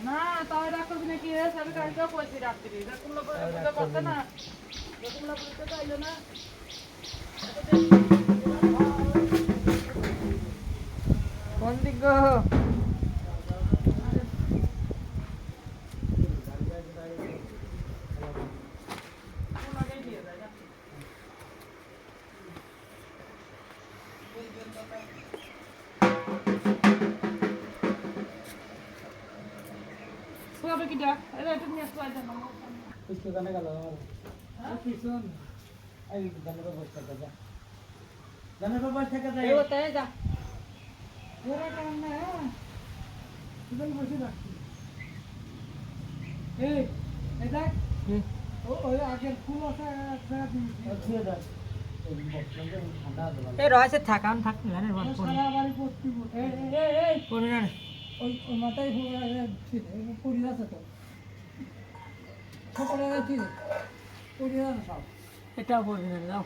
না তাও রাগ করবি না কি রে আমি কালকেও কইছি রাত্রি এরকম লোক করতে না এরকম লোক করতে চাইলো না কোন দিক গো কবে কি ডাক এটা একটু নিয়ে আসতে পারবে না কিছু জানা গেল আমার কিছু এই জানার বসে থাকে যা জানার বসে থাকে যা এই ওটাই যা ওরা কাম না তুই বসে রাখছি এই এই দেখ ওই আগের ফুল আছে একটা দিয়ে দাও এই রয়েছে থাকান থাকতে জানেন সারা বাড়ি পড়তি এই পড়ি না ওই মাথায় পড়ি আছে তো সকলে পড়ি আছে সব এটাও পড়বি না দাও